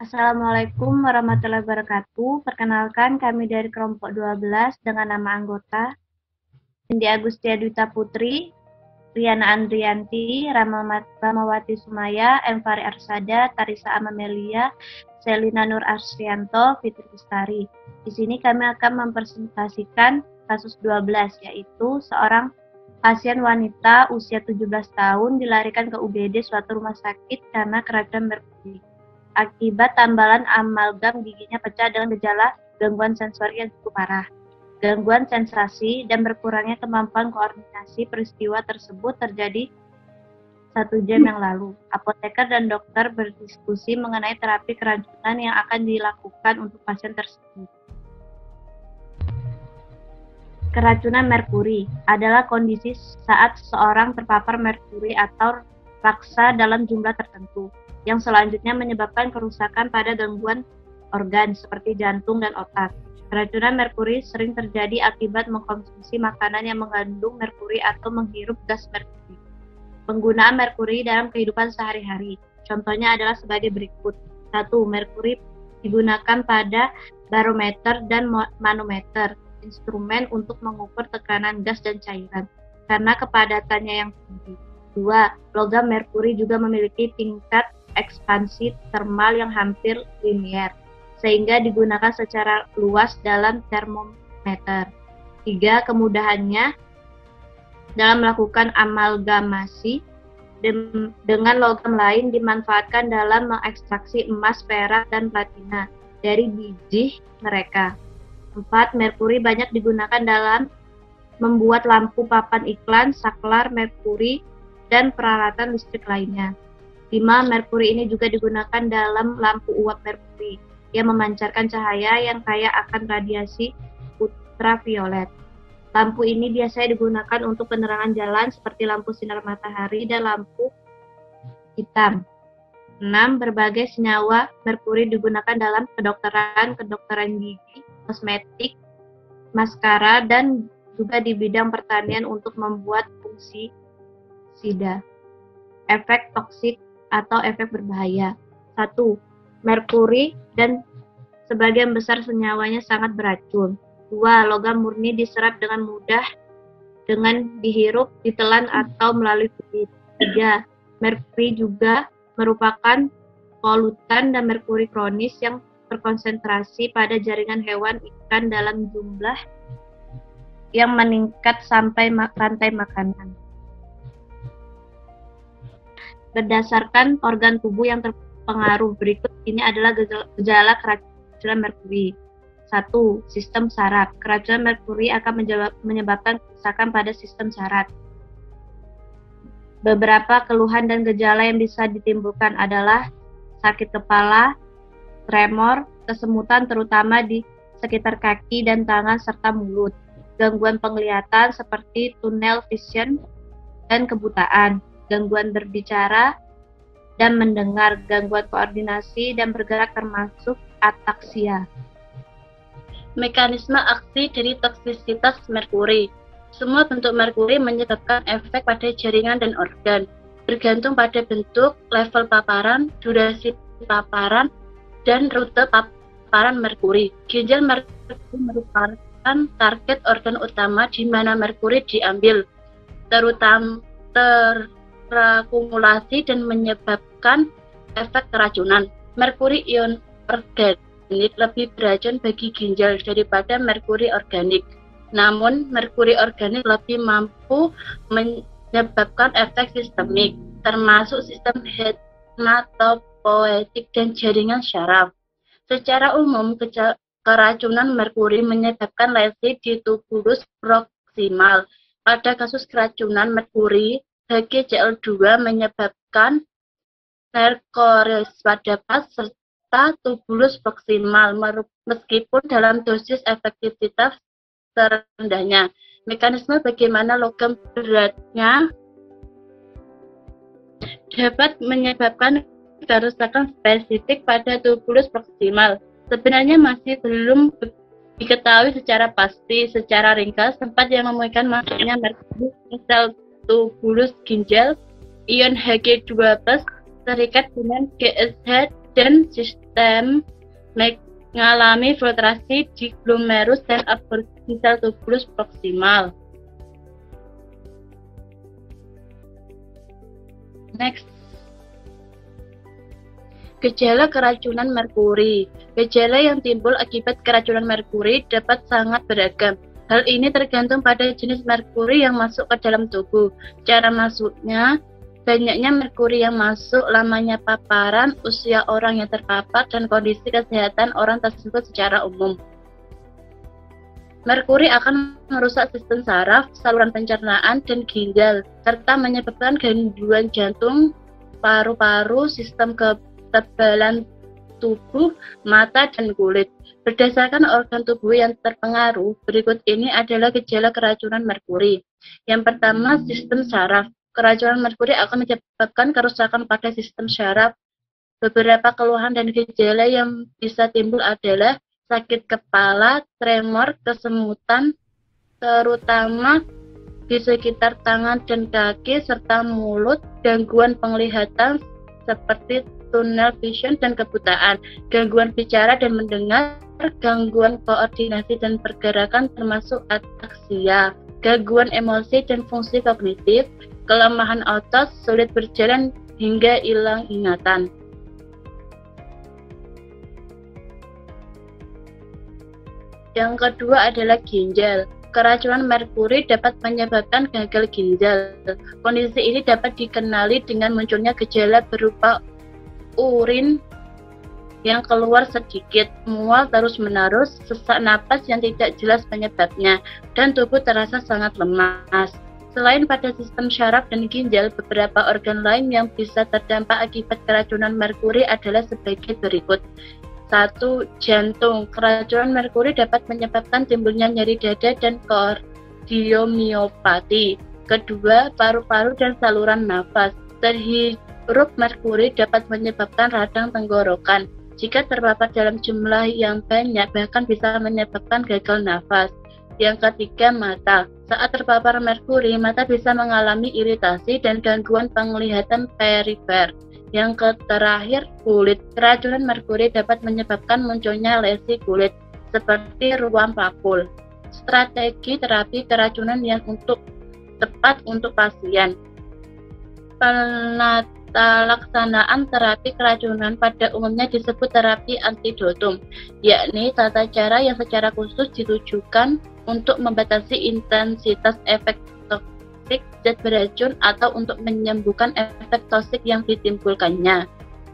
Assalamualaikum warahmatullahi wabarakatuh. Perkenalkan, kami dari kelompok 12 dengan nama anggota Cindy Agustia Dwita Putri, Riana Andrianti, Ramawati Sumaya, M. Fari Arsada, Tarisa Amamelia, Selina Nur Arsyanto, Fitri Lestari. Di sini kami akan mempresentasikan kasus 12, yaitu seorang pasien wanita usia 17 tahun dilarikan ke UGD suatu rumah sakit karena keracunan merkuri. Akibat tambalan amalgam giginya pecah dengan gejala gangguan sensori yang cukup parah. Gangguan sensasi dan berkurangnya kemampuan koordinasi. Peristiwa tersebut terjadi 1 jam yang lalu. Apoteker dan dokter berdiskusi mengenai terapi keracunan yang akan dilakukan untuk pasien tersebut. Keracunan merkuri adalah kondisi saat seseorang terpapar merkuri atau raksa dalam jumlah tertentu, yang selanjutnya menyebabkan kerusakan pada gangguan organ seperti jantung dan otak. Keracunan merkuri sering terjadi akibat mengkonsumsi makanan yang mengandung merkuri atau menghirup gas merkuri. Penggunaan merkuri dalam kehidupan sehari-hari, contohnya adalah sebagai berikut. 1. Merkuri digunakan pada barometer dan manometer, instrumen untuk mengukur tekanan gas dan cairan, karena kepadatannya yang tinggi. 2. Logam merkuri juga memiliki tingkat ekspansi termal yang hampir linier, sehingga digunakan secara luas dalam termometer. 3. Kemudahannya dalam melakukan amalgamasi dengan logam lain dimanfaatkan dalam mengekstraksi emas, perak, dan platina dari biji mereka. 4. Merkuri banyak digunakan dalam membuat lampu papan iklan, saklar merkuri, dan peralatan listrik lainnya. 5. Merkuri ini juga digunakan dalam lampu uap merkuri yang memancarkan cahaya yang kaya akan radiasi ultraviolet. Lampu ini biasanya digunakan untuk penerangan jalan seperti lampu sinar matahari dan lampu hitam. 6. Berbagai senyawa merkuri digunakan dalam kedokteran gigi, kosmetik, maskara, dan juga di bidang pertanian untuk membuat fungsi sida. Efek toksik atau efek berbahaya. 1. Merkuri dan sebagian besar senyawanya sangat beracun. 2. Logam murni diserap dengan mudah dengan dihirup, ditelan, atau melalui kulit. 3. Merkuri juga merupakan polutan dan merkuri kronis yang terkonsentrasi pada jaringan hewan ikan dalam jumlah yang meningkat sampai rantai makanan. Berdasarkan organ tubuh yang terpengaruh, berikut ini adalah gejala keracunan merkuri. 1. Sistem saraf. Keracunan merkuri akan menyebabkan kerusakan pada sistem saraf. Beberapa keluhan dan gejala yang bisa ditimbulkan adalah sakit kepala, tremor, kesemutan terutama di sekitar kaki dan tangan serta mulut, gangguan penglihatan seperti tunnel vision dan kebutaan, gangguan berbicara dan mendengar, gangguan koordinasi dan bergerak termasuk ataksia. Mekanisme aksi dari toksisitas merkuri. Semua bentuk merkuri menyebabkan efek pada jaringan dan organ, bergantung pada bentuk, level paparan, durasi paparan, dan rute paparan merkuri. Ginjal merkuri merupakan target organ utama di mana merkuri diambil, terutama terakumulasi dan menyebabkan efek keracunan. Merkuri ion organik lebih beracun bagi ginjal daripada merkuri organik. Namun, merkuri organik lebih mampu menyebabkan efek sistemik, termasuk sistem hematopoietik dan jaringan syaraf. Secara umum, keracunan merkuri menyebabkan lesi di tubulus proksimal. Pada kasus keracunan merkuri, HgCl2 menyebabkan nerkosis pada pas serta tubulus proksimal, meskipun dalam dosis efektivitas terendahnya. Mekanisme bagaimana logam beratnya dapat menyebabkan kerusakan spesifik pada tubulus proksimal. Sebenarnya masih belum diketahui secara pasti. Secara ringkas, tempat yang memungkinkan masuknya merkuri ke sel tubulus ginjal, ion Hg2+ terikat dengan GSH dan sistem mengalami filtrasi di glomerulus dan absorpsi sel tubulus proksimal. Next. Gejala keracunan merkuri. Gejala yang timbul akibat keracunan merkuri dapat sangat beragam. Hal ini tergantung pada jenis merkuri yang masuk ke dalam tubuh, cara masuknya, banyaknya merkuri yang masuk, lamanya paparan, usia orang yang terpapar, dan kondisi kesehatan orang tersebut secara umum. Merkuri akan merusak sistem saraf, saluran pencernaan, dan ginjal, serta menyebabkan gangguan jantung, paru-paru, sistem ketebalan tubuh, mata, dan kulit. Berdasarkan organ tubuh yang terpengaruh, berikut ini adalah gejala keracunan merkuri. Yang pertama, sistem saraf. Keracunan merkuri akan menyebabkan kerusakan pada sistem saraf. Beberapa keluhan dan gejala yang bisa timbul adalah sakit kepala, tremor, kesemutan, terutama di sekitar tangan dan kaki, serta mulut, gangguan penglihatan seperti tunnel vision dan kebutaan, gangguan bicara dan mendengar, gangguan koordinasi dan pergerakan termasuk ataksia, gangguan emosi dan fungsi kognitif, kelemahan otot, sulit berjalan hingga hilang ingatan. Yang kedua adalah ginjal. Keracunan merkuri dapat menyebabkan gagal ginjal. Kondisi ini dapat dikenali dengan munculnya gejala berupa urin yang keluar sedikit, mual terus-menerus, sesak napas yang tidak jelas penyebabnya, dan tubuh terasa sangat lemas. Selain pada sistem syaraf dan ginjal, beberapa organ lain yang bisa terdampak akibat keracunan merkuri adalah sebagai berikut. 1. Jantung. Keracunan merkuri dapat menyebabkan timbulnya nyeri dada dan kardiomiopati. Kedua, paru-paru dan saluran nafas. Terhirup merkuri dapat menyebabkan radang tenggorokan. Jika terpapar dalam jumlah yang banyak, bahkan bisa menyebabkan gagal nafas. Yang ketiga, mata. Saat terpapar merkuri, mata bisa mengalami iritasi dan gangguan penglihatan perifer. Yang terakhir, kulit. Keracunan merkuri dapat menyebabkan munculnya lesi kulit, seperti ruam pakul. Strategi terapi keracunan yang tepat untuk pasien. Penata-laksanaan terapi keracunan pada umumnya disebut terapi antidotum, yakni tata cara yang secara khusus ditujukan untuk membatasi intensitas efek zat beracun atau untuk menyembuhkan efek toksik yang ditimbulkannya,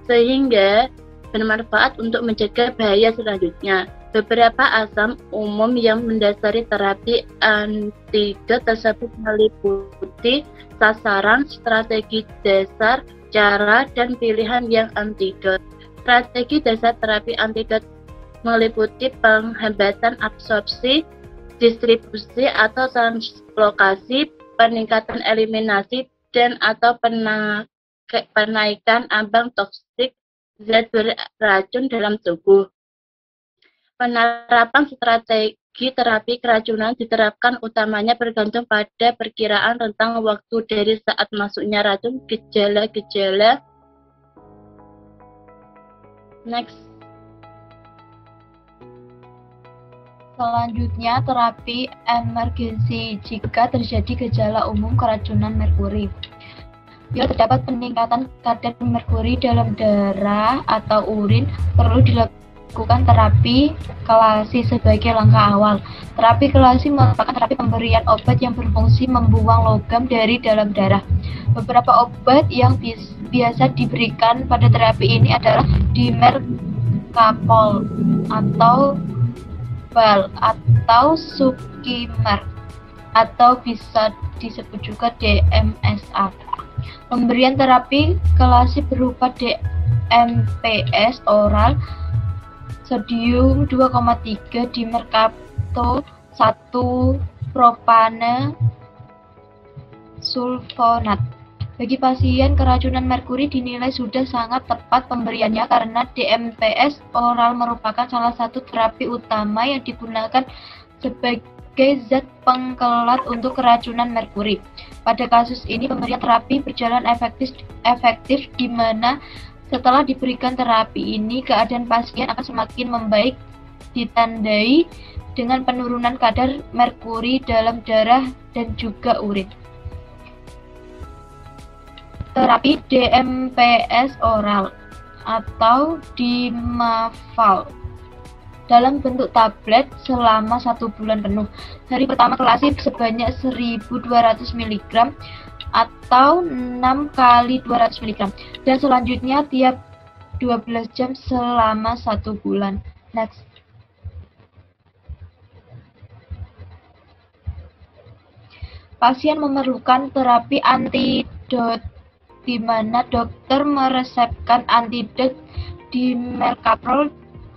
sehingga bermanfaat untuk mencegah bahaya selanjutnya. Beberapa asam umum yang mendasari terapi antidot tersebut meliputi sasaran, strategi dasar, cara, dan pilihan yang antidot. Strategi dasar terapi antidot meliputi penghambatan absorpsi, distribusi atau translokasi, peningkatan eliminasi, dan atau penaikan ambang toksik zat beracun dalam tubuh. Penerapan strategi terapi keracunan diterapkan utamanya bergantung pada perkiraan rentang waktu dari saat masuknya racun, gejala-gejala. Next. Selanjutnya, terapi emergensi jika terjadi gejala umum keracunan merkuri. Bila terdapat peningkatan kadar merkuri dalam darah atau urin, perlu dilakukan terapi kelasi sebagai langkah awal. Terapi kelasi merupakan terapi pemberian obat yang berfungsi membuang logam dari dalam darah. Beberapa obat yang biasa diberikan pada terapi ini adalah dimercapol atau bal atau Sukimer, atau bisa disebut juga DMSA. Pemberian terapi kelasi berupa DMPS oral, sodium 2,3 dimercaptol 1 propane sulfonat. Bagi pasien keracunan merkuri dinilai sudah sangat tepat pemberiannya karena DMPS oral merupakan salah satu terapi utama yang digunakan sebagai zat pengkelat untuk keracunan merkuri. Pada kasus ini pemberian terapi berjalan efektif di mana Setelah diberikan terapi ini, keadaan pasien akan semakin membaik, ditandai dengan penurunan kadar merkuri dalam darah dan juga urin. Terapi DMPS oral atau Dimafal dalam bentuk tablet selama 1 bulan penuh. Hari pertama kelasi sebanyak 1.200 mg atau 6 kali 200 mg dan selanjutnya tiap 12 jam selama 1 bulan. Next. Pasien memerlukan terapi antidot di mana dokter meresepkan antidot di Mercaprol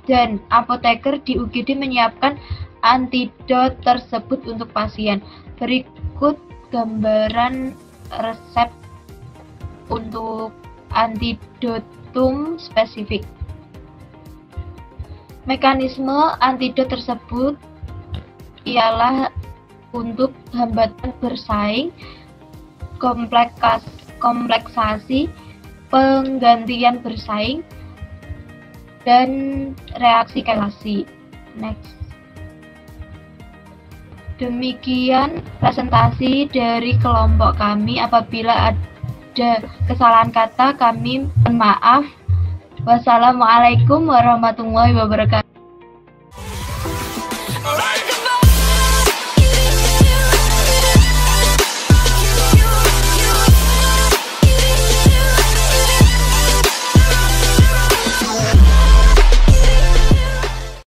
dan apoteker di UGD menyiapkan antidot tersebut untuk pasien. Berikut gambaran resep untuk antidotum spesifik. Mekanisme antidot tersebut ialah untuk hambatan bersaing, kompleksasi, penggantian bersaing, dan reaksi kelasi. Next. Demikian presentasi dari kelompok kami. Apabila ada kesalahan kata, kami mohon maaf. Wassalamualaikum warahmatullahi wabarakatuh.